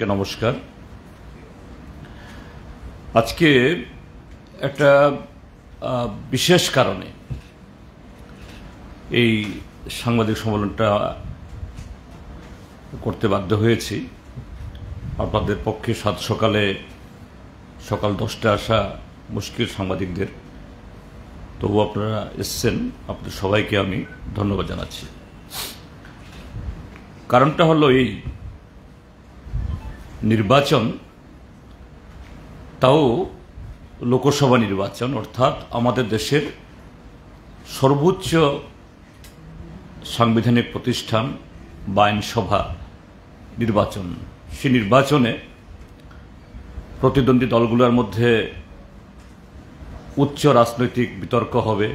সকলকে নমস্কার। আজকে একটা বিশেষ কারণে এই সাংবাদিক সম্মেলনটা করতে বাধ্য হয়েছি। আপনাদের পক্ষে সকাল 10টায় আসা মুশকিল সাংবাদিকদের, তবু আপনারা এসছেন, আপনাদের সবাইকে আমি ধন্যবাদ জানাচ্ছি। কারণটা হলো এই নির্বাচন, তাও লোকসভা নির্বাচন, অর্থাৎ আমাদের দেশের সর্বোচ্চ সাংবিধানিক প্রতিষ্ঠান বা আইনসভা নির্বাচন। সেই নির্বাচনে প্রতিদ্বন্দ্বী দলগুলোর মধ্যে উচ্চ রাজনৈতিক বিতর্ক হবে,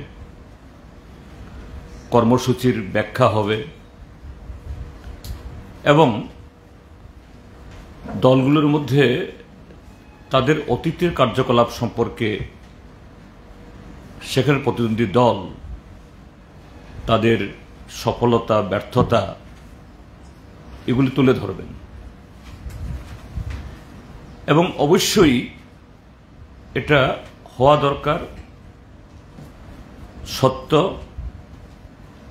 কর্মসূচির ব্যাখ্যা হবে এবং দলগুলোর মধ্যে তাদের অতীতের কার্যকলাপ সম্পর্কে সেখানে প্রতিদ্বন্দ্বী দল তাদের সফলতা ব্যর্থতা এগুলি তুলে ধরবেন এবং অবশ্যই এটা হওয়া দরকার সত্য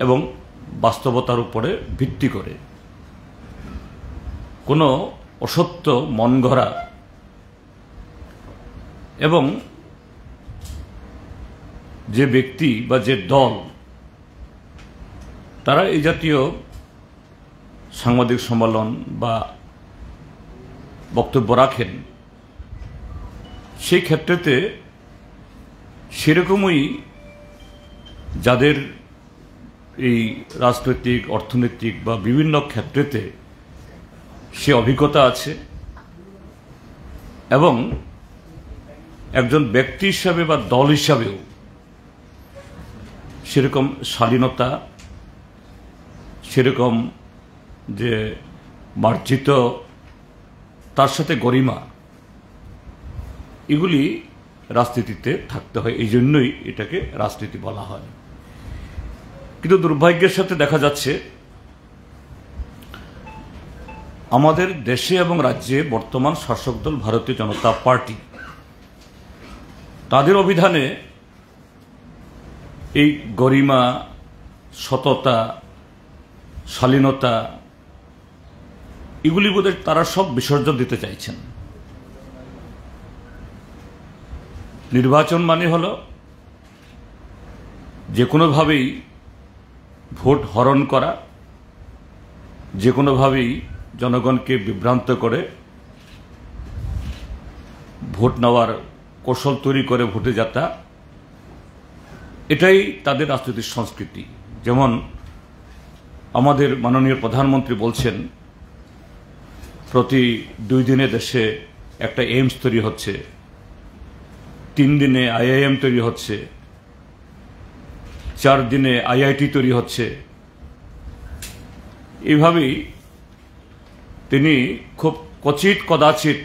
এবং বাস্তবতার উপরে ভিত্তি করে। কোনো অসত্য, মন গড়া এবং যে ব্যক্তি বা যে দল তারা এই জাতীয় সাংবাদিক সম্মেলন বা বক্তব্য রাখেন, সেই ক্ষেত্রেতে সেরকমই যাদের এই রাজনৈতিক, অর্থনৈতিক বা বিভিন্ন ক্ষেত্রেতে সে অভিজ্ঞতা আছে এবং একজন ব্যক্তি হিসাবে বা দল হিসাবেও সেরকম শালীনতা, সেরকম যে মার্জিত, তার সাথে গরিমা, এগুলি রাজনীতিতে থাকতে হয়। এই জন্যই এটাকে রাজনীতি বলা হয়। কিন্তু দুর্ভাগ্যের সাথে দেখা যাচ্ছে আমাদের দেশে এবং রাজ্যে বর্তমান শাসক দল ভারতীয় জনতা পার্টি, তাদের অভিধানে এই গরিমা, সততা, শালীনতা এগুলি বোধহয় তারা সব বিসর্জন দিতে চাইছেন। নির্বাচন মানে হলো যে কোনোভাবেই ভোট হরণ করা, যে কোনোভাবেই জনগণকে বিভ্রান্ত করে ভোট নেওয়ার কৌশল তৈরি করে ভোটে যাতা, এটাই তাদের রাজনৈতিক সংস্কৃতি। যেমন আমাদের মাননীয় প্রধানমন্ত্রী বলছেন প্রতি 2 দিনে দেশে একটা এইমস তৈরি হচ্ছে, 3 দিনে IIM তৈরি হচ্ছে, 4 দিনে IIT তৈরি হচ্ছে। এইভাবেই তিনি খুব কদাচিৎ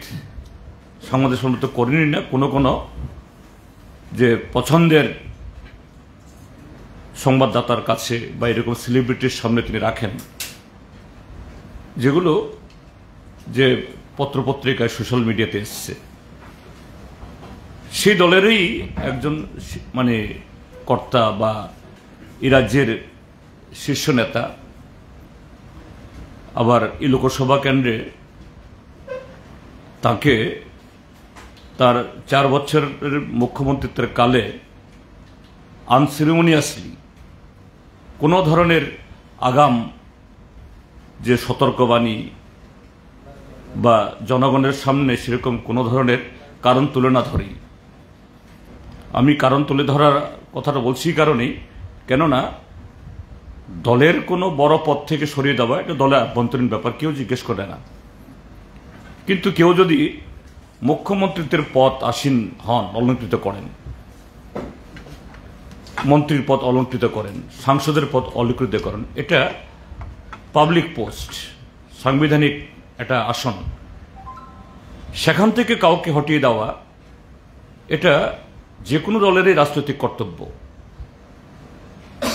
সাংবাদিক সম্মেলন করেনি না, কোনো যে পছন্দের সংবাদদাতার কাছে বা এরকম সেলিব্রিটির সামনে তিনি রাখেন, যেগুলো যে পত্রপত্রিকায়, সোশ্যাল মিডিয়াতে এসছে। সেই দলেরই একজন কর্তা বা এই রাজ্যের শীর্ষ নেতা আবার এই লোকসভা কেন্দ্রে তাকে তার 4 বছরের মুখ্যমন্ত্রীত্বের কালে আনসেরিমনিয়াসলি কোনো ধরনের আগাম যে সতর্কবাণী বা জনগণের সামনে সেরকম কোনো ধরনের কারণ তুলে না ধরি। আমি কারণ তুলে ধরার কথাটা বলছি কারণেই, কেননা দলের কোনো বড় পদ থেকে সরিয়ে দেওয়া এটা দলের আভ্যন্তরীণ ব্যাপার, কেউ জিজ্ঞেস করে না। কিন্তু কেউ যদি মুখ্যমন্ত্রীত্বের পদ আসীন হন, অলঙ্কৃত করেন, মন্ত্রীর পদ অলঙ্কৃত করেন, সাংসদের পদ অলঙ্কৃত করেন, এটা পাবলিক পোস্ট, সাংবিধানিক একটা আসন, সেখান থেকে কাউকে হটিয়ে দেওয়া এটা যে কোনো দলেরই রাজনৈতিক কর্তব্য,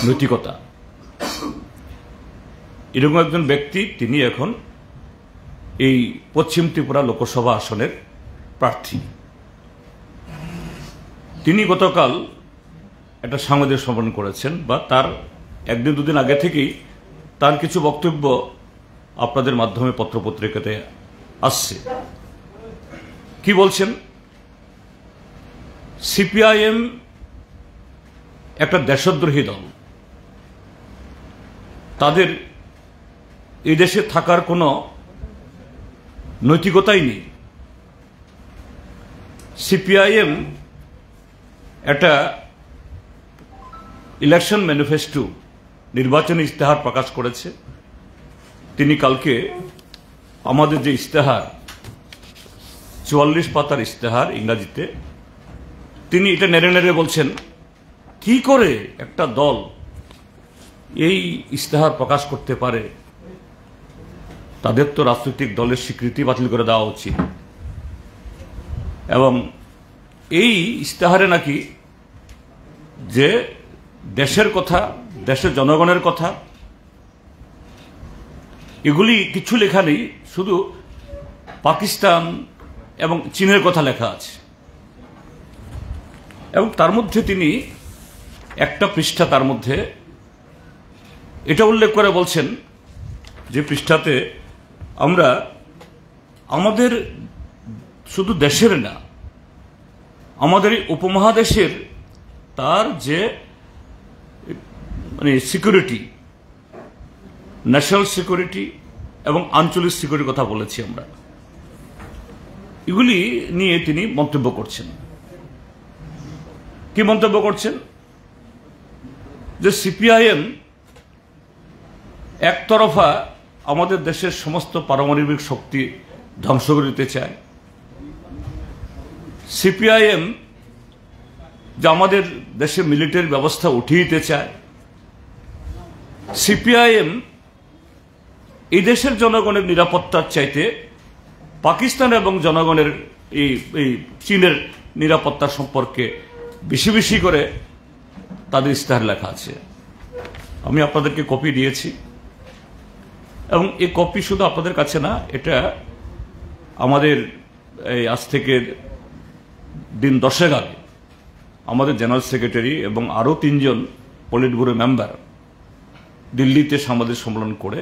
নৈতিকতা। এরকম একজন ব্যক্তি তিনি এখন এই পশ্চিম ত্রিপুরা লোকসভা আসনের প্রার্থী। তিনি গতকাল একটা সাংবাদিক সম্মেলন করেছেন, বা তার একদিন দুদিন আগে থেকেই তার কিছু বক্তব্য আপনাদের মাধ্যমে পত্রপত্রিকাতে আসছে। কি বলছেন? সিপিআইএম একটা দেশদ্রোহী দল, তাদের এই দেশে থাকার কোনো নৈতিকতাই নেই। সিপিআইএম একটা ইলেকশন ম্যানিফেস্টো, নির্বাচনী ইস্তেহার প্রকাশ করেছে। তিনি কালকে আমাদের যে ইস্তেহার, 44 পাতার ইস্তেহার ইংরাজিতে, তিনি এটা নেড়ে নেড়ে বলছেন কি করে একটা দল এই ইস্তেহার প্রকাশ করতে পারে, তাদের তো রাজনৈতিক দলের স্বীকৃতি বাতিল করে দেওয়া উচিত। এবং এই ইস্তেহারে নাকি যে দেশের কথা, দেশের জনগণের কথা, এগুলি কিছু লেখা নেই, শুধু পাকিস্তান এবং চীনের কথা লেখা আছে। এবং তার মধ্যে তিনি একটা পৃষ্ঠা, তার মধ্যে এটা উল্লেখ করে বলছেন যে পৃষ্ঠাতে আমরা আমাদের শুধু দেশের না, আমাদের এই উপমহাদেশের তার যে মানে সিকিউরিটি, ন্যাশনাল সিকিউরিটি এবং আঞ্চলিক সিকিউরিটির কথা বলেছি আমরা, এগুলি নিয়ে তিনি মন্তব্য করছেন। কি মন্তব্য করছেন? যে সিপিআইএম একতরফা আমাদের দেশের সমস্ত পারমাণবিক শক্তি ধ্বংস করে দিতে চায়। সিপিআইএম যে আমাদের দেশে মিলিটারি ব্যবস্থা উঠিয়ে দিতে চায়। সিপিআইএম এই দেশের জনগণের নিরাপত্তার চাইতে পাকিস্তান এবং জনগণের এই চীনের নিরাপত্তা সম্পর্কে বেশি বেশি করে তাদের ইস্তেহার লেখা আছে। আমি আপনাদেরকে কপি দিয়েছি, এবং এই কপি শুধু আপনাদের কাছে না, এটা আমাদের এই আজ থেকে দিন 10 আগে আমাদের জেনারেল সেক্রেটারি এবং আরও 3 জন পলিট ব্যুরো মেম্বার দিল্লিতে সাংবাদিক সম্মেলন করে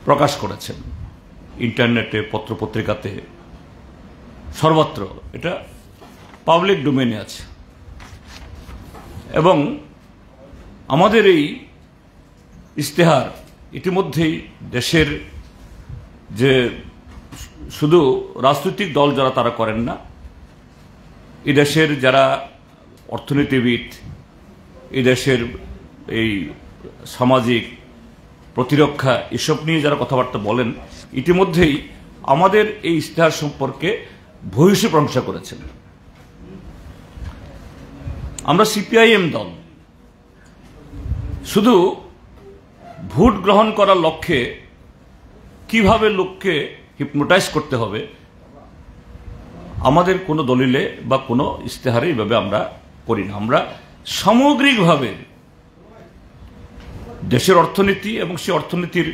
প্রকাশ করেছেন, ইন্টারনেটে, পত্রপত্রিকাতে, সর্বত্র এটা পাবলিক ডোমেইনে আছে। এবং আমাদের এই ইস্তেহার ইতিমধ্যেই দেশের যে শুধু রাজনৈতিক দল যারা তারা করেন না, এই দেশের যারা অর্থনীতিবিদ, এই দেশের এই সামাজিক প্রতিরক্ষা এসব নিয়ে যারা কথাবার্তা বলেন, ইতিমধ্যেই আমাদের এই ইস্তেহার সম্পর্কে ভূয়সী প্রশংসা করেছেন। আমরা সিপিআইএম দল শুধু ভোট গ্রহণ করার লক্ষ্যে কিভাবে লোককে হিপনোটাইজ করতে হবে, আমাদের কোনো দলিলে বা কোনো ইস্তেহারে এইভাবে আমরা করি না। আমরা সামগ্রিকভাবে দেশের অর্থনীতি এবং সেই অর্থনীতির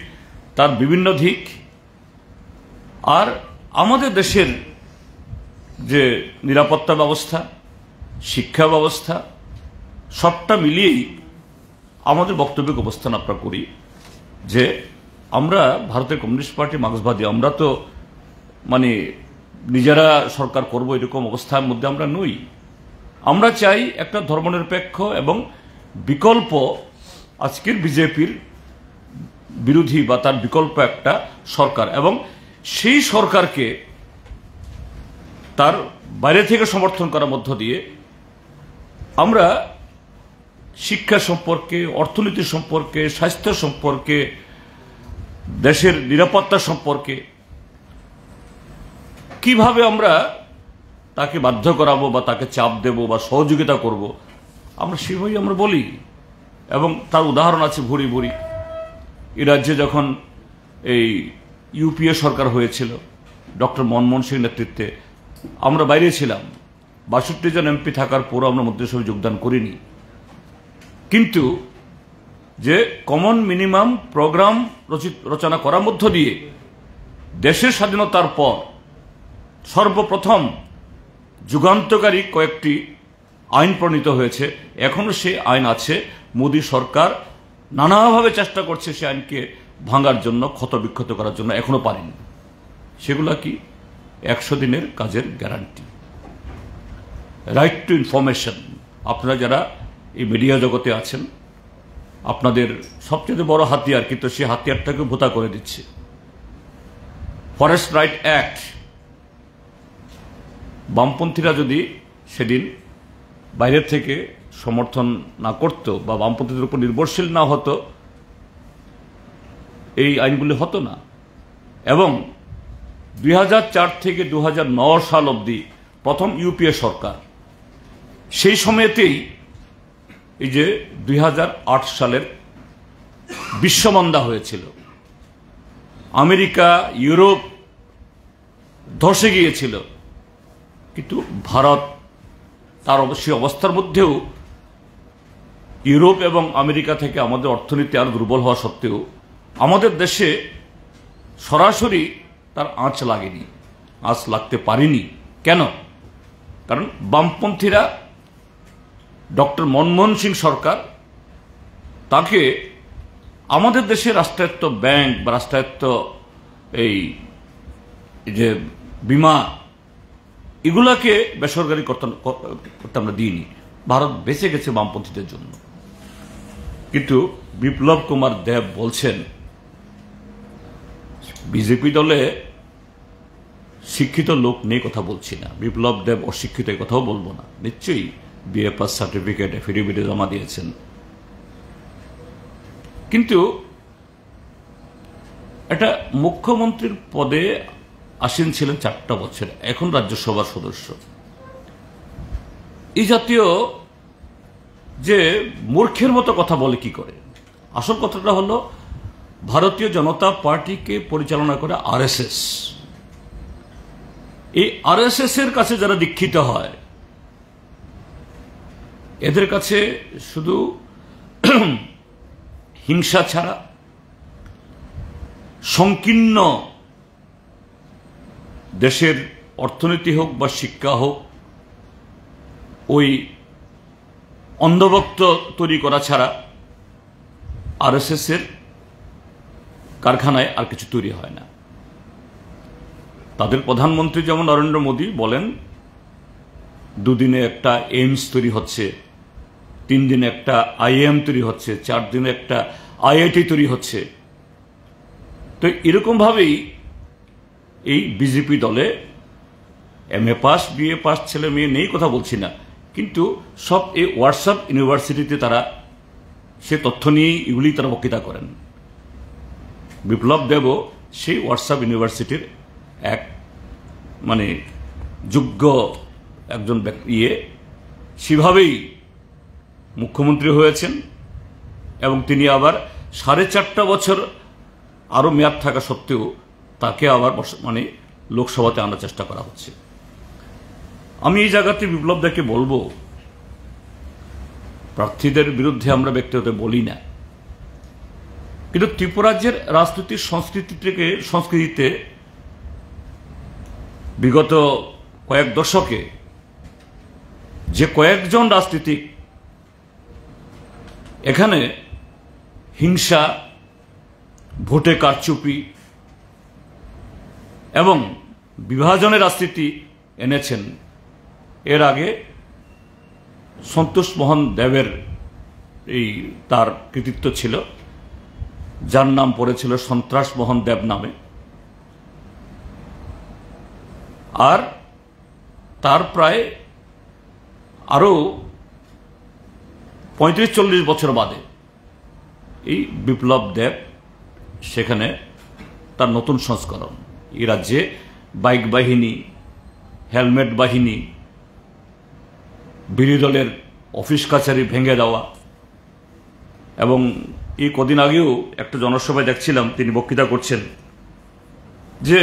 তার বিভিন্ন দিক, আর আমাদের দেশের যে নিরাপত্তা ব্যবস্থা, শিক্ষা ব্যবস্থা, সবটা মিলিয়েই আমাদের বক্তব্যিক অবস্থান আমরা করি যে আমরা ভারতের কমিউনিস্ট পার্টি মার্ক্সবাদী, আমরা তো মানে নিজেরা সরকার করব এরকম অবস্থার মধ্যে আমরা নই। আমরা চাই একটা ধর্মনিরপেক্ষ এবং বিকল্প, আজকের বিজেপির বিরোধী বা তার বিকল্প একটা সরকার, এবং সেই সরকারকে তার বাইরে থেকে সমর্থন করার মধ্য দিয়ে আমরা শিক্ষা সম্পর্কে, অর্থনীতি সম্পর্কে, স্বাস্থ্য সম্পর্কে, দেশের নিরাপত্তা সম্পর্কে কিভাবে আমরা তাকে বাধ্য করাবো বা তাকে চাপ দেব বা সহযোগিতা করব, আমরা সেভাবেই আমরা বলি। এবং তার উদাহরণ আছে ভুরি ভুরি। এই রাজ্যে যখন এই ইউপিএ সরকার হয়েছিল ডক্টর মনমোহন সিং নেতৃত্বে, আমরা বাইরে ছিলাম, 62 জন এমপি থাকার পরও আমরা মন্ত্রিসভায় যোগদান করিনি। কিন্তু যে কমন মিনিমাম প্রোগ্রাম রচনা করার মধ্য দিয়ে দেশের স্বাধীনতার পর সর্বপ্রথম যুগান্তকারী কয়েকটি আইন প্রণীত হয়েছে। এখনো সেই আইন আছে। মোদী সরকার নানাভাবে চেষ্টা করছে সেই আইনকে ভাঙার জন্য, ক্ষতবিক্ষত করার জন্য, এখনো পারেনি। সেগুলা কি? 100 দিনের কাজের গ্যারান্টি, রাইট টু ইনফরমেশন। আপনারা যারা এই মিডিয়া জগতে আছেন, আপনাদের সবচেয়ে বড় হাতিয়ার, কিন্তু সেই হাতিয়ারটাকে ভোতা করে দিচ্ছে ফরেস্ট রাইট অ্যাক্ট। বামপন্থীরা যদি সেদিন বাইরের থেকে সমর্থন না করত বা বামপন্থীদের উপর নির্ভরশীল না হতো, এই আইনগুলি হতো না। এবং 2004 থেকে 2009 সাল অবধি প্রথম ইউপিএ সরকার, সেই সময়তেই এই যে 2008 সালের বিশ্বমন্দা হয়েছিল, আমেরিকা ইউরোপ ধসে গিয়েছিল, কিন্তু ভারত তার অবশ্যই অবস্থার মধ্যেও ইউরোপ এবং আমেরিকা থেকে আমাদের অর্থনীতি আরো দুর্বল হওয়া সত্ত্বেও আমাদের দেশে সরাসরি তার আঁচ লাগেনি, আঁচ লাগতে পারেনি। কেন? কারণ বামপন্থীরা, ডক্টর মনমোহন সিং সরকার, তাকে আমাদের দেশের রাষ্ট্রায়ত্ত ব্যাংক বা রাষ্ট্রায়ত্ত এই যে বিমা, এগুলাকে বেসরকারি করতে আমরা দিইনি। ভারত বেঁচে গেছে বামপন্থীদের জন্য। কিন্তু বিপ্লব কুমার দেব বলছেন বিজেপি দলে শিক্ষিত লোক নিয়ে কথা বলছি না, বিপ্লব দেব অশিক্ষিত, এই কথাও বলবো না। নিশ্চয়ই বিএ পাস সার্টিফিকেট, এফিডেভিটে জমা দিয়েছেন। কিন্তু একটা মুখ্যমন্ত্রীর পদে আসীন ছিলেন 4টা বছর, এখন রাজ্যসভার সদস্য। এই জাতীয় যে মূর্খের মতো কথা বলে কি করে? আসল কথাটা হলো, ভারতীয় জনতা পার্টিকে পরিচালনা করে আরএসএস। এই আরএসএস এর কাছে যারা দীক্ষিত হয়, এদের কাছে শুধু হিংসা ছাড়া সংকীর্ণ দেশের অর্থনীতি হোক বা শিক্ষা হোক, ওই অন্ধভক্ত তৈরি করা ছাড়া আরএসএস এর কারখানায় আর কিছু তৈরি হয় না। তাদের প্রধানমন্ত্রী যেমন নরেন্দ্র মোদী বলেন 2 দিনে একটা এইমস তৈরি হচ্ছে, 3 দিনে একটা আইএম তৈরি হচ্ছে, 4 দিনে একটা আইআইটি তৈরি হচ্ছে। তো এরকম ভাবেই এই বিজেপি দলে এমএ পাস, বিএ পাস ছেলে মেয়ে নেই, কথা বলছি না, কিন্তু সব এই হোয়াটসঅ্যাপ ইউনিভার্সিটিতে তারা সে তথ্য নিয়েই এগুলি তারা বক্তৃতা করেন। বিপ্লব দেবও সেই হোয়াটসঅ্যাপ ইউনিভার্সিটির এক যোগ্য একজন সেভাবেই মুখ্যমন্ত্রী হয়েছেন। এবং তিনি আবার 4.5 বছর আরো মেয়াদ থাকা সত্ত্বেও তাকে আবার লোকসভাতে আনার চেষ্টা করা হচ্ছে। আমি এই জায়গাতে বিপ্লব দাকে বলবো, প্রার্থীদের বিরুদ্ধে আমরা ব্যক্তিগত বলি না, কিন্তু ত্রিপুরাজ্যের রাজনৈতিক সংস্কৃতিতে বিগত কয়েক দশকে যে কয়েকজন রাজনীতিক এখানে হিংসা, ভোটে কারচুপি এবং বিভাজনের রাজনীতি এনেছেন, এর আগে সন্তোষ মোহন দেবের তার কৃতিত্ব ছিল, যার নাম পড়েছিল সন্ত্রাস মোহন দেব নামে। আর তার প্রায় আরো 35-40 বছর বাদে এই বিপ্লব দেব সেখানে তার নতুন সংস্করণ, এই রাজ্যে বাইক বাহিনী, হেলমেট বাহিনী, বিরোধী দলের অফিস কাছারি ভেঙে দেওয়া। এবং এই কদিন আগেও একটা জনসভায় দেখছিলাম, তিনি বক্তৃতা করছেন, যে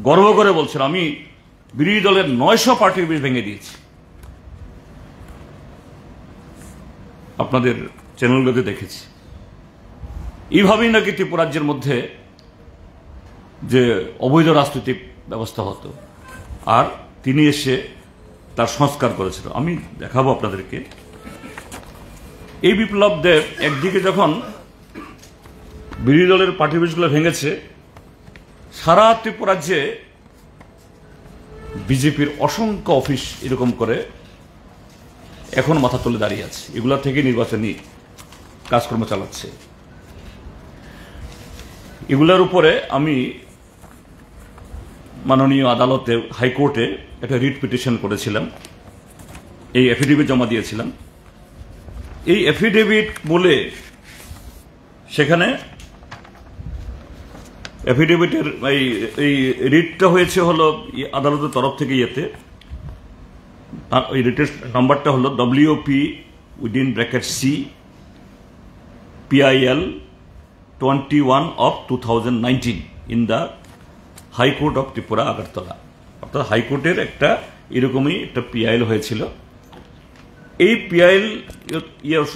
গর্ব করে বলছেন, আমি বিরোধী দলের 900 পার্টি অফিস ভেঙে দিয়েছি। আপনাদের চ্যানেলগুলোতে দেখেছি। এইভাবেই নাকি ত্রিপুরাজ্যের মধ্যে যে অবৈধ রাজনৈতিক ব্যবস্থা হতো, আর তিনি এসে তার সংস্কার করেছিল। আমি দেখাবো আপনাদেরকে। এই বিপ্লব দেব একদিকে যখন বিরোধী দলের পার্টি অফিসগুলো ভেঙেছে, সারা ত্রিপুরাজ্যে বিজেপির অসংখ্য অফিস এরকম করে এখন মাথা তুলে দাঁড়িয়ে আছে, এগুলা থেকে নির্বাচনী কাজকর্ম চালাচ্ছে। এগুলার উপরে আমি মাননীয় আদালতে, হাইকোর্টে একটা রিট পিটিশন করেছিলাম, এই এফিডেভিট জমা দিয়েছিলাম। এই এফিডেভিট বলে সেখানে এফিডেভিটের এই রিটটা হয়েছে হলো আদালতের তরফ থেকে ইয়েতে, ওই রিটের নাম্বারটা হলো WP(C PIL 21/2019 in the high court of Tripura Agartala. অর্থাৎ হাইকোর্টের একটা এরকমই একটা PIL হয়েছিল। এই PIL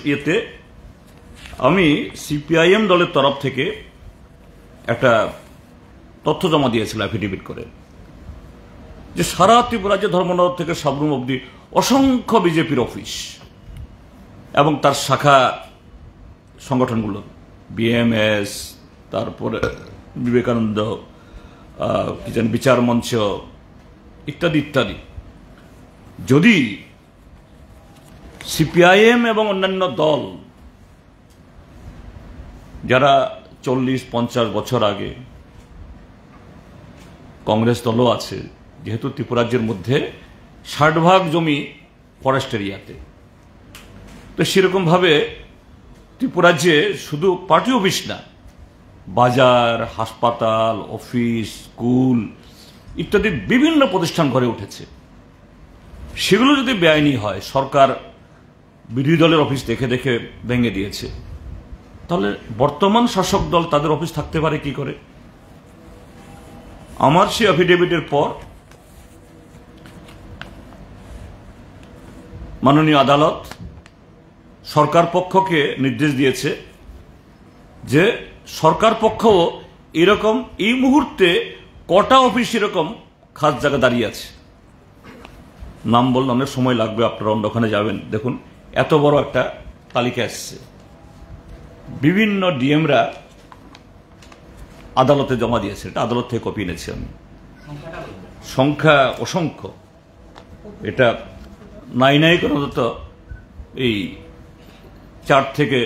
ইয়েতে আমি CPIM দলের তরফ থেকে একটা তথ্য জমা দিয়েছিল এফিডেভিট করে, যে সারা ত্রিপুরা রাজ্যে ধর্মনগর থেকে সাবরুম অবধি অসংখ্য বিজেপির অফিস এবং তার শাখা সংগঠনগুলো, BMS, তারপরে বিবেকানন্দ, কি জানি বিচার মঞ্চ ইত্যাদি ইত্যাদি, যদি CPIM এবং অন্যান্য দল যারা 40-50 বছর আগে, কংগ্রেস দলও আছে, যেহেতু ত্রিপুরাজ্যের মধ্যে 60% জমি ফরেস্ট এরিয়াতে, তো সেরকম ভাবে ত্রিপুরাজ্যে শুধু পার্টি অফিস না, বাজার, হাসপাতাল, অফিস, স্কুল ইত্যাদি বিভিন্ন প্রতিষ্ঠান গড়ে উঠেছে। সেগুলো যদি বেআইনি হয়, সরকার বিরোধী দলের অফিস দেখে দেখে ভেঙে দিয়েছে, তাহলে বর্তমান শাসক দল তাদের অফিস থাকতে পারে কি করে? আমার সেই এফিডেভিটের পর মাননীয় আদালত সরকার পক্ষকে নির্দেশ দিয়েছে যে সরকার পক্ষও এরকম এই মুহূর্তে কটা অফিস এরকম খাস জায়গা দাঁড়িয়ে আছে। নাম বললে অনেক সময় লাগবে, আপনারা অন্য ওখানে যাবেন, দেখুন এত বড় একটা তালিকা আসছে। বিভিন্ন ডিএমরা আদালতে জমা দিয়েছে, এটা আদালত থেকে কপি এনেছি আমি। সংখ্যা অসংখ্য, এটা নাই কোনো তো এই 4 থেকে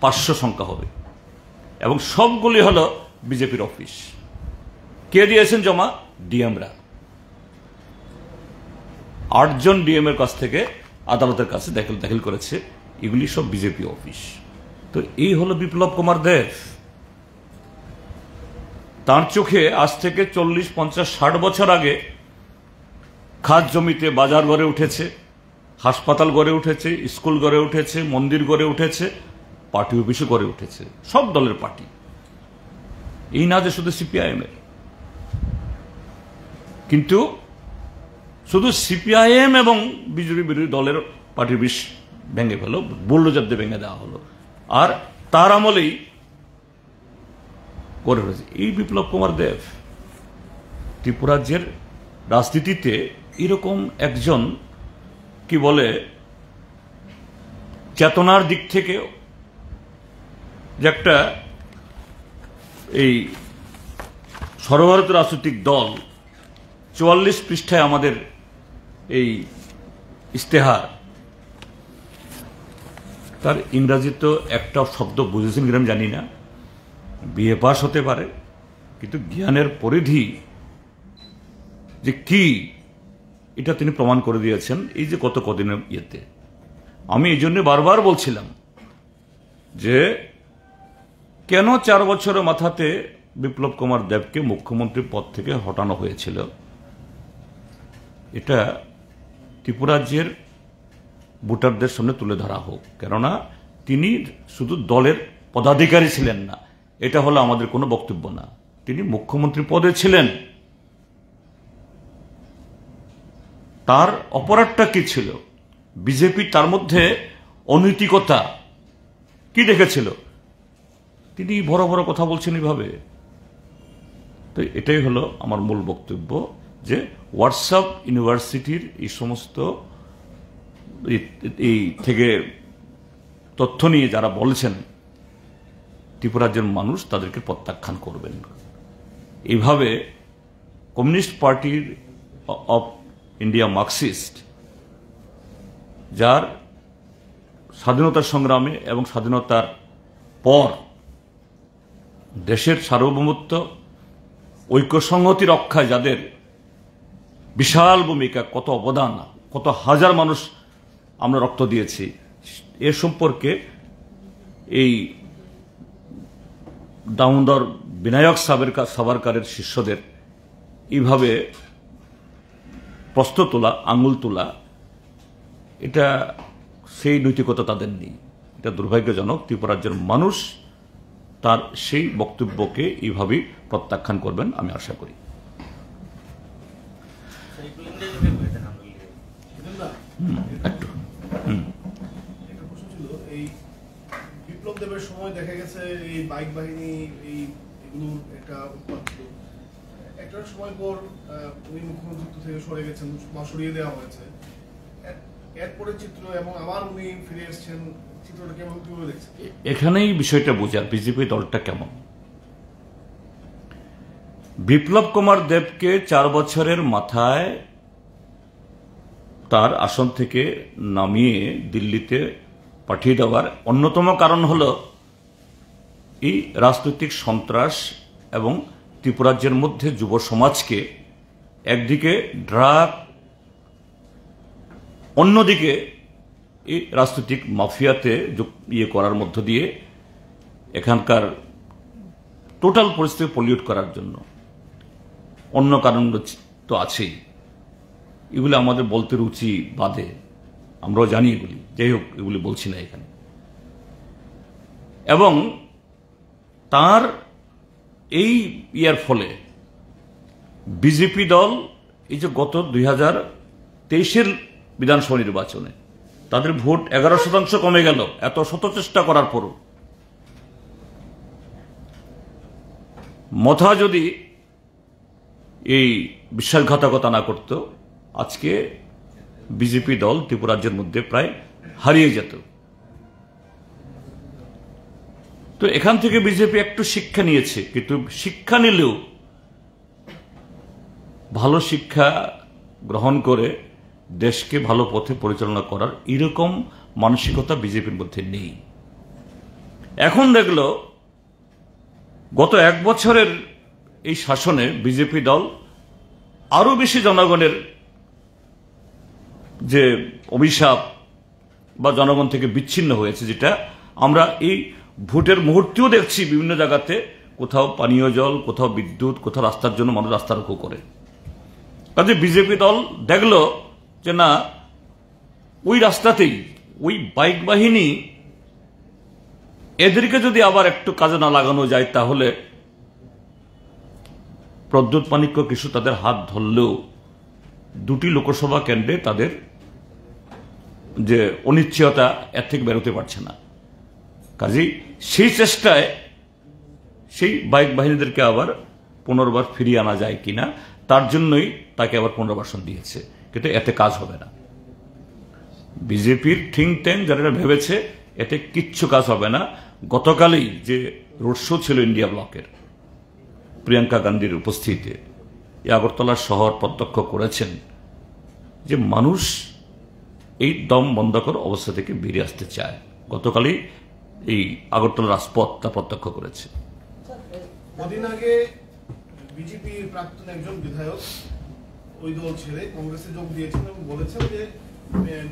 500 সংখ্যা হবে, এবং সবগুলি হলো বিজেপির অফিস। কে দিয়েছেন জমা? ডিএমরা। 8 জন ডিএম এর কাছ থেকে আদালতের কাছে দাখিল করেছে, এগুলি সব বিজেপি অফিস। তো এই হলো বিপ্লব কুমার দেব। তার চোখে আজ থেকে 40, 50, 60 বছর আগে খাস জমিতে বাজার গড়ে উঠেছে, হাসপাতাল গড়ে উঠেছে, স্কুল গড়ে উঠেছে, মন্দির গড়ে উঠেছে, পার্টি অফিসও গড়ে উঠেছে, সব দলের পার্টি, এই না যে শুধু CPIM এর। কিন্তু শুধু CPIM এবং বিরোধী দলের পার্টি অফিস ভেঙে ফেলো, বুলডোজার দিয়ে ভেঙে দেওয়া হলো, আর তার আমলেই করে রয়েছে এই বিপ্লব কুমার দেব। ত্রিপুরাজ্যের রাজনীতিতে এরকম একজন, কি বলে, চেতনার দিক থেকে যে একটা এই সর্বভারতীয় রাজনৈতিক দল, 44 পৃষ্ঠায় আমাদের এই ইস্তেহার, তার ইংরাজিতে একটা শব্দ বুঝেছেন কিনা আমি জানি না, BA পাস হতে পারে, কিন্তু জ্ঞানের পরিধি যে কি এটা তিনি প্রমাণ করে দিয়েছেন এই যে কত কদিনের ইয়েতে। আমি এই জন্য বারবার বলছিলাম যে কেন 4 বছরের মাথাতে বিপ্লব কুমার দেবকে মুখ্যমন্ত্রী পদ থেকে হটানো হয়েছিল। এটা ত্রিপুরাজ্যের ভোটারদের সামনে তুলে ধরা হোক, কেননা তিনি শুধু দলের পদাধিকারী ছিলেন না, এটা হলো আমাদের কোনো বক্তব্য না, তিনি মুখ্যমন্ত্রী পদে ছিলেন। তার অপরাধটা কি ছিল? বিজেপি তার মধ্যে অনৈতিকতা কি দেখেছিল? তিনি বড় বড় কথা বলছেন এইভাবে। তো এটাই হলো আমার মূল বক্তব্য, যে হোয়াটসঅ্যাপ ইউনিভার্সিটির এই সমস্ত এই থেকে তথ্য নিয়ে যারা বলছেন ত্রিপুরাজ্যের মানুষ তাদেরকে প্রত্যাখ্যান করবেন। এইভাবে কমিউনিস্ট পার্টির অফ ইন্ডিয়া মার্কসিস্ট, যার স্বাধীনতার সংগ্রামে এবং স্বাধীনতার পর দেশের সার্বভৌমত্ব ঐক্য সংহতি রক্ষায় যাদের বিশাল ভূমিকা, কত অবদান, কত হাজার মানুষ আমরা রক্ত দিয়েছি, এ সম্পর্কে এই দামোদর বিনায়ক সাভারকারের শিষ্যদের এইভাবে প্রশ্ন তোলা, আঙুল তোলা, এটা সেই নৈতিকতা তাদের নেই। এটা দুর্ভাগ্যজনক। ত্রিপুরাজ্যের মানুষ তার সেই বক্তব্যকে এইভাবেই প্রত্যাখ্যান করবেন আমি আশা করি। বিপ্লব দেবের সময় দেখা গেছে এই বাইক বাহিনী এগুলোর একটা উৎপাদ ছিল। একটা সময় পর উনি মুখ্যমন্ত্রী থেকে সরে গেছেন বা সরিয়ে দেওয়া হয়েছে, এরপরে চিত্র এবং আবার উনি ফিরে এসেছেন, চিত্রটা কেমন কিভাবে দেখছেন? এখানেই বিষয়টা বোঝার বিজেপি দলটা কেমন। বিপ্লব কুমার দেবকে 4 বছরের মাথায় তার আসন থেকে নামিয়ে দিল্লিতে পাঠিয়ে দেওয়ার অন্যতম কারণ হল এই রাজনৈতিক সন্ত্রাস এবং ত্রিপুরাজ্যের মধ্যে যুব সমাজকে একদিকে ড্রাগ, অন্যদিকে এই রাজনৈতিক মাফিয়াতে করার মধ্য দিয়ে এখানকার টোটাল পরিস্থিতি পলিউট করার জন্য। অন্য কারণ তো আছেই, এগুলি আমাদের বলতে রুচি বাদে, আমরাও জানি এগুলি, যাই হোক এগুলি বলছি না এখানে। এবং তার এই ইয়ার ফলে বিজেপি দল এই যে গত 2023-এর বিধানসভা নির্বাচনে তাদের ভোট 11% কমে গেল, এত শত চেষ্টা করার পরও। মথা যদি এই বিশ্বাসঘাতকতা না করত, আজকে বিজেপি দল ত্রিপুরাজ্যের মধ্যে প্রায় হারিয়ে যেত। তো এখান থেকে বিজেপি একটু শিক্ষা নিয়েছে, কিন্তু শিক্ষা নিলেও ভালো শিক্ষা গ্রহণ করে দেশকে ভালো পথে পরিচালনা করার এরকম মানসিকতা বিজেপির মধ্যে নেই। এখন দেখল গত 1 বছরের এই শাসনে বিজেপি দল আরো বেশি জনগণের যে অভিশাপ বা জনগণ থেকে বিচ্ছিন্ন হয়েছে, যেটা আমরা এই ভোটের মুহূর্তেও দেখছি বিভিন্ন জায়গাতে, কোথাও পানীয় জল, কোথাও বিদ্যুৎ, কোথাও রাস্তার জন্য মানুষ রাস্তা রোকো করে। কাজে বিজেপি দল দেখল যে না, ওই রাস্তাতেই ওই বাইক বাহিনী, এদেরকে যদি আবার একটু কাজে না লাগানো যায় তাহলে প্রদ্যোৎ মাণিক্য কিছু তাদের হাত ধরলেও 2টি লোকসভা কেন্দ্রে তাদের যে অনিশ্চয়তা এর থেকে বেরোতে পারছে না। কাজেই সেই চেষ্টায় সেই বাইক বাহিনীদেরকে আবার পুনর্বার ফিরিয়ে আনা যায় কিনা, তার জন্যই তাকে আবার পুনর্বাসন দিয়েছে, কিন্তু এতে কাজ হবে না। বিজেপির থিঙ্ক ট্যাঙ্ক যারা ভেবেছে এতে কিচ্ছু কাজ হবে না। গতকালই যে রোড শো ছিল ইন্ডিয়া ব্লকের, প্রিয়াঙ্কা গান্ধীর উপস্থিতিতে এই আগরতলা শহর প্রত্যক্ষ করেছেন যে মানুষ এই দম বন্ধকর অবস্থা থেকে বেরিয়ে আসতে চায়। গতকালই এই আগরতলা রাজপথ তা প্রত্যক্ষ করেছে। কদিন আগে বিজেপির প্রাক্তন একজন বিধায়ক ওই দল ছেড়ে কংগ্রেসে যোগ দিয়েছেন এবং বলেছেন যে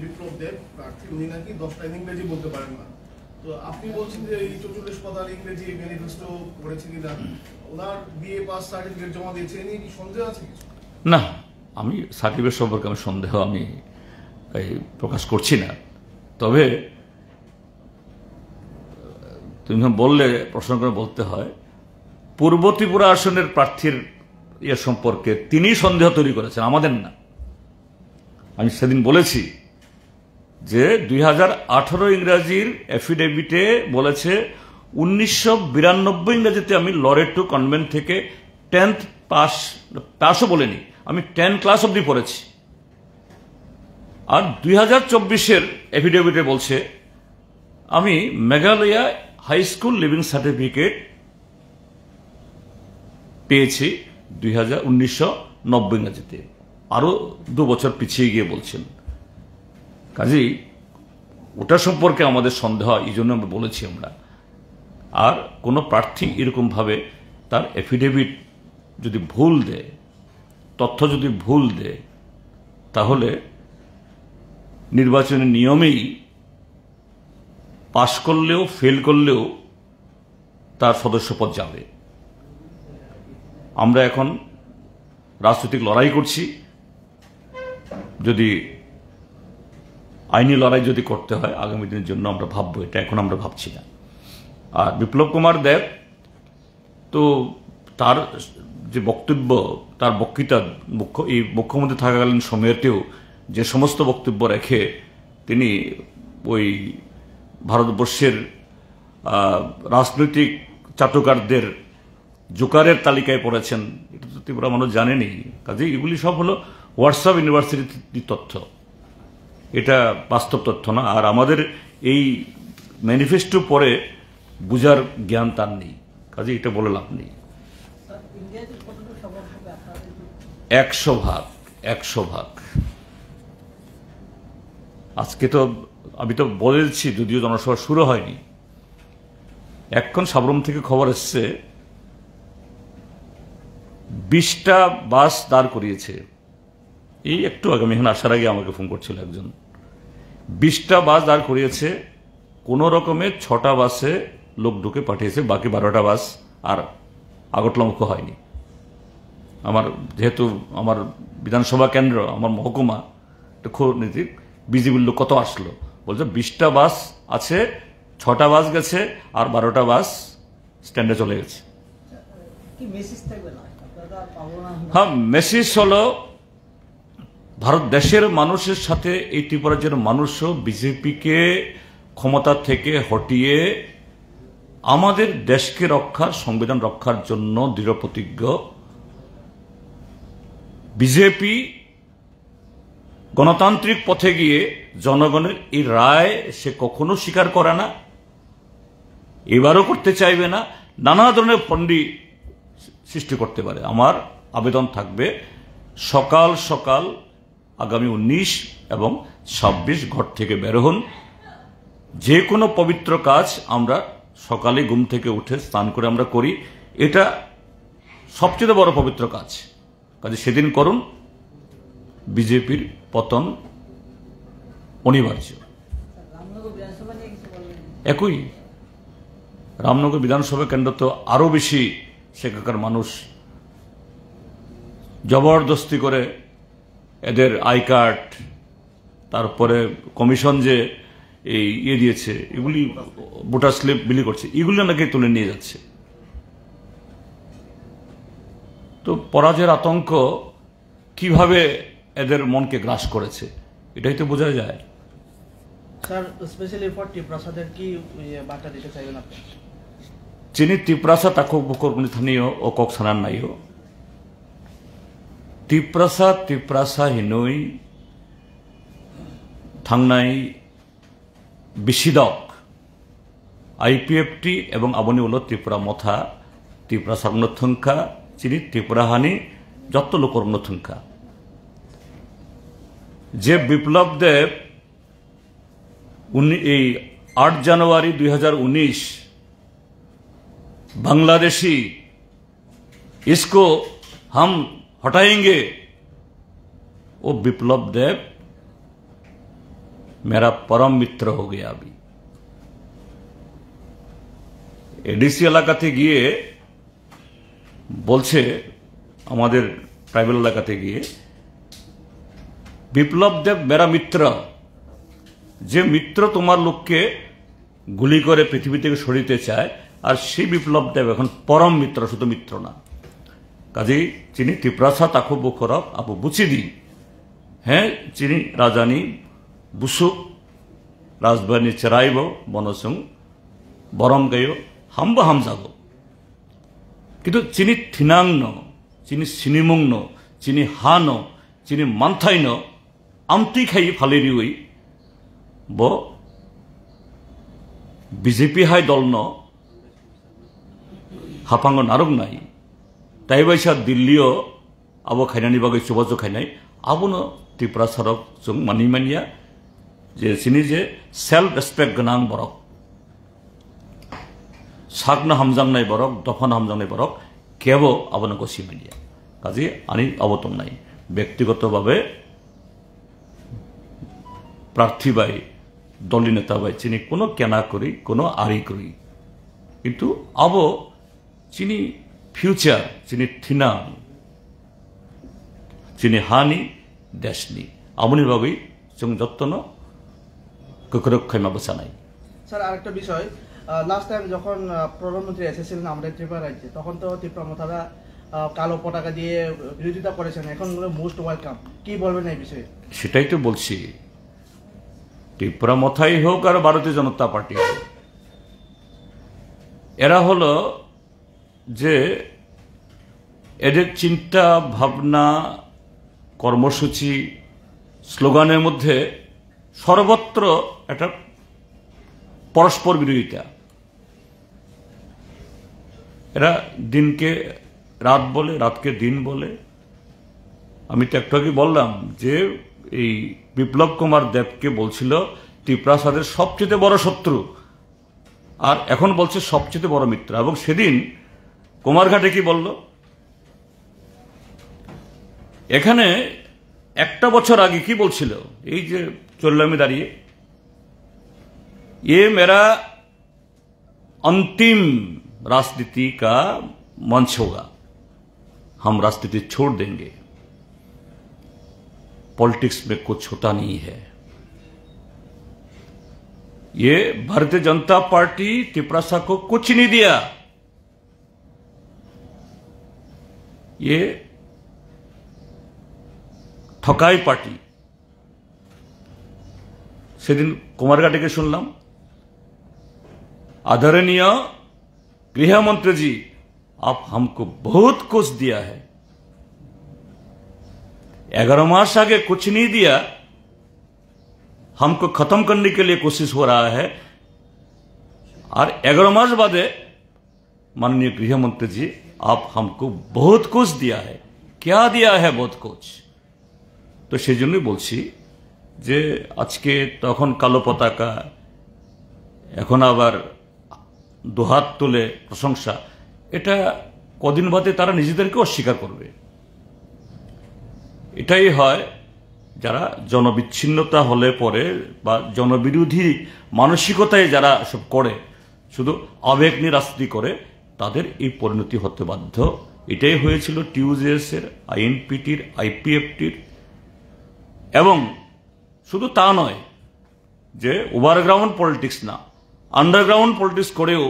বিপ্লব দেব প্রার্থী, উনি নাকি 10টা ইংরেজি বলতে পারেন না। তো আপনি বলছেন যে এই 44 পাতার ইংরেজি ম্যানিফেস্টো করেছে কিনা, ওনার বিএ পাস সার্টিফিকেট জমা দিয়েছে, এ নিয়ে কি সন্দেহ আছে কিছু? না, আমি সার্টিফিকেট সম্পর্কে আমি সন্দেহ প্রকাশ করছি না। তবে তুমি বললে প্রশ্ন করে বলতে হয়, পূর্ব ত্রিপুরা আসনের প্রার্থীর ইয়ে সম্পর্কে তিনি সন্দেহ তৈরি করেছেন, আমাদের না। আমি সেদিন বলেছি যে 2018 ইংরাজির এফিডেভিটে বলেছে 1992 ইংরেজিতে আমি লরেটো কনভেন্ট থেকে 10th পাশও বলিনি, আমি 10 ক্লাস অবধি পড়েছি। আর 2024-এর এফিডেভিটে বলছে আমি Meghalaya high school leaving certificate পেয়েছি 1990 ইংরেজিতে, আরো 2 বছর পিছিয়ে গিয়ে বলছেন। কাজেই ওটা সম্পর্কে আমাদের সন্দেহ, এই জন্য আমরা বলেছি আমরা। আর কোনো প্রার্থী এরকমভাবে তার এফিডেভিট যদি ভুল দেয়, তথ্য যদি ভুল দেয়, তাহলে নির্বাচনের নিয়মেই পাশ করলেও ফেল করলেও তার সদস্যপদ যাবে। আমরা এখন রাজনৈতিক লড়াই করছি, যদি আইনি লড়াই যদি করতে হয় আগামী দিনের জন্য আমরা ভাববো, এটা এখন আমরা ভাবছি না। আর বিপ্লব কুমার দেব তো তার যে বক্তব্য, তার বক্তৃতা এই মুখ্যমন্ত্রী থাকাকালীন সময়েতেও যে সমস্ত বক্তব্য রেখে তিনি ওই ভারতবর্ষের রাজনৈতিক চাটুকারদের জোকারের তালিকায় পড়েছেন, এটা তো ত্রিপুরা মানুষ জানেনি। কাজে এগুলি সব হলো হোয়াটসঅ্যাপ ইউনিভার্সিটির তথ্য, এটা বাস্তব তথ্য না। আর আমাদের এই ম্যানিফেস্টো পরে বুঝার জ্ঞান তার নেই, কাজে এটা বলে লাভ নেই। 100 ভাগ। আজকে তো আমি তো বলেছি, যদিও জনসভা শুরু হয়নি, এখন সাবরুম থেকে খবর এসছে 20টা বাস দাঁড় করিয়েছে। এই একটু আগে, আমি এখানে আসার আগে আমাকে ফোন করছিল একজন, 20টা বাস দাঁড় করিয়েছে, কোন রকমে 6টা বাসে লোক ঢুকে পাঠিয়েছে, বাকি 12টা বাস আর আগটলমুখ হয়নি। আমার যেহেতু আমার বিধানসভা কেন্দ্র, আমার মহকুমা, নীতি বিজেপির লোক কত আসলো, বলছে 20টা বাস আছে, 6টা বাস গেছে আর 12টা বাস স্ট্যান্ডে চলে গেছে। হ্যাঁ, মেসেজ হলো ভারত দেশের মানুষের সাথে এই ত্রিপুরা রাজ্যের মানুষও বিজেপিকে ক্ষমতা থেকে হটিয়ে আমাদের দেশকে রক্ষার, সংবিধান রক্ষার জন্য দৃঢ় প্রতিজ্ঞ। বিজেপি গণতান্ত্রিক পথে গিয়ে জনগণের এই রায় সে কখনো স্বীকার করে না, এবারও করতে চাইবে না, নানা ধরনের ফন্ডি সৃষ্টি করতে পারে। আমার আবেদন থাকবে সকাল সকাল আগামী 19 এবং 26 ঘর থেকে বের হন। যে কোনো পবিত্র কাজ আমরা সকালে ঘুম থেকে উঠে স্নান করে আমরা করি, এটা সবচেয়ে বড় পবিত্র কাজ। কাজে সেদিন করুন, বিজেপির পতন অনিবার্য। একই রামনগর বিধানসভা কেন্দ্র তো আরো বেশি, সেখানকার মানুষ জবরদস্তি করে এদের আই কার্ড, তারপরে কমিশন যে এই দিয়েছে, এগুলি ভোটার স্লিপ বিলি করছে, এগুলি নাকি তুলে নিয়ে যাচ্ছে। তো পরাজয়ের আতঙ্ক কিভাবে এদের মনকে গ্রাস করেছে, এটাই তো বোঝা যায়। স্যার, স্পেশালি ফর টিপ্রাসাদের কি বার্তা দিতে চাইবেন আপনি? চিনি টিপ্রাসা তাকো বকরগুনি থানিও ও কক সানান নাইও টিপ্রাসা হিনই থাংনাই বিশিদক আইপিএফটি এবং আবনি হল ত্রিপুরা মথা ত্রিপুরা সারণথংখা চিনি ত্রিপুরা হানি যত লোক রণথংখা। যে বিপ্লব দেব এই 8 জানুয়ারি 2019 बांग्लादेशी इसको हम हटाएंगे, वो विप्लव देव मेरा परम मित्र हो गया। अभी एडीसी এলাকাতে গিয়ে বলছে, আমাদের ট্রাইবাল এলাকাতে গিয়ে, বিপ্লব দেব মেরা মিত্র, যে মিত্র তোমার লোককে গুলি করে পৃথিবী থেকে সরিতে চায়, আর সেই বিপ্লব দেব এখন পরম মিত্র, শুধু মিত্র না। কাজেই চিনি ত্রিপ্রাসা তাকু বকরব আপু বুচিদি, হ্যাঁ চিনি রাজানি বুসুক রাজবানি চেরাইব বনসং বরম গাইও হামবা হামজাগো, কিন্তু চিনি থিনাংন চিনি সিনিমংন চিনি হানো চিনি মান্থাইন আমতি খাই ফালেরিউই ব বিজেপি হাই দলন হাফাঙ্গ নারক নাই তাই বাইসা দিল্লিও আবো খাইनायनि बागै जुबाजु खायनाय आबोनो त्रिपुरा सरक जों मानिमानिया जे सिनि जे सेल्फ रेसपेक्ट गोनां बरक सागनो हामजांनाय बरक दफानो हामजांनाय बरक केबो आबोनो गसिमानिया काजि आनि अबतंनाय व्यक्तिगतभावे प्रार्थी बाय दलनि नेता बाय चिनि कोनो केना करि कोनो आरि करि किन्तु आबो चिनि फ्यूचार चिनि थिना चिनि हानि देशनि आमुनि बागै जों जत्तनो गोख्रों खायमाबो जानाय স্যার আরেকটা বিষয় লাস্ট টাইম যখন প্রধানমন্ত্রী এসেছিলেন আমাদের ত্রিপুরা রাজ্যে তখন তো ত্রিপুরা মথারা কালো পতাকা দিয়ে বিরোধিতা করেছেন এখন মোস্ট ওয়েলকাম কি বলবেন এই বিষয়ে সেটাই তো বলছি ত্রিপুরা মথাই হোক আর ভারতীয় জনতা পার্টি হোক এরা হলো যে এদের চিন্তা ভাবনা কর্মসূচি স্লোগানের মধ্যে সর্বত্র একটা পরস্পর বিরোধিতা এরা দিনকে রাত বলে রাতকে দিন বলে আমি তো একটু আগে বললাম যে এই বিপ্লব কুমার দেবকে বলছিল ত্রিপুরাসাদের সবচেয়ে বড় শত্রু আর এখন বলছে সবচেয়ে বড় মিত্র এবং সেদিন কুমারঘাটে কি বলল এখানে একটা বছর আগে কি বলছিল এই যে চললামে দাঁড়িয়ে ये मेरा अंतिम राजनीति का मंच होगा हम राजनीति छोड़ देंगे पॉलिटिक्स में कुछ होता नहीं है ये भारतीय जनता पार्टी त्रिपुरा को कुछ नहीं दिया ये ठकाई पार्टी সেদিন কুমারঘাটে শুনলাম आदरणीय गृह मंत्री जी आप हमको बहुत कुछ दिया है 11 मास आगे कुछ नहीं दिया हमको खत्म करने के लिए कोशिश हो रहा है और 11 मास बादे माननीय गृह मंत्री जी आप हमको बहुत कुछ दिया है क्या दिया है बहुत कुछ तो সেই জন্যই বলছি যে আজকে তখন কালো পতাকা এখন আবার দুহাত তুলে প্রশংসা এটা কদিন বাদে তারা নিজেদেরকে অস্বীকার করবে এটাই হয় যারা জনবিচ্ছিন্নতা হলে পরে বা জনবিরোধী মানসিকতায় যারা সব করে শুধু আবেগ নিয়ে রাজনীতি করে তাদের এই পরিণতি হতে বাধ্য এটাই হয়েছিল টিউজেএস এর আইএনপিটির আইপিএফটির এবং শুধু তা নয় যে ওভারগ্রাউন্ড পলিটিক্স না আন্ডারগ্রাউন্ড পলিটিক্স করেও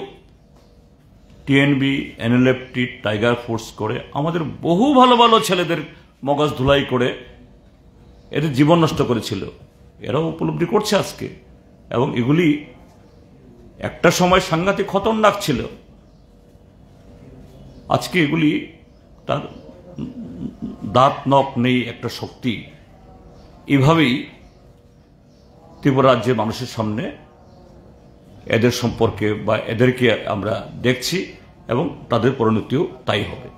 টিএনবি এনএলএফটি টাইগার ফোর্স করে আমাদের বহু ভালো ভালো ছেলেদের মগজ ধুলাই করে এদের জীবন নষ্ট করেছিল এরাও উপলব্ধি করছে আজকে এবং এগুলি একটা সময় সাংঘাতিক খতরনাক ছিল আজকে এগুলি তার দাঁত নখ নেই একটা শক্তি এভাবেই ত্রিপুরা রাজ্যের মানুষের সামনে এদের সম্পর্কে বা এদেরকে আমরা দেখছি এবং তাদের পরিণতিও তাই হবে।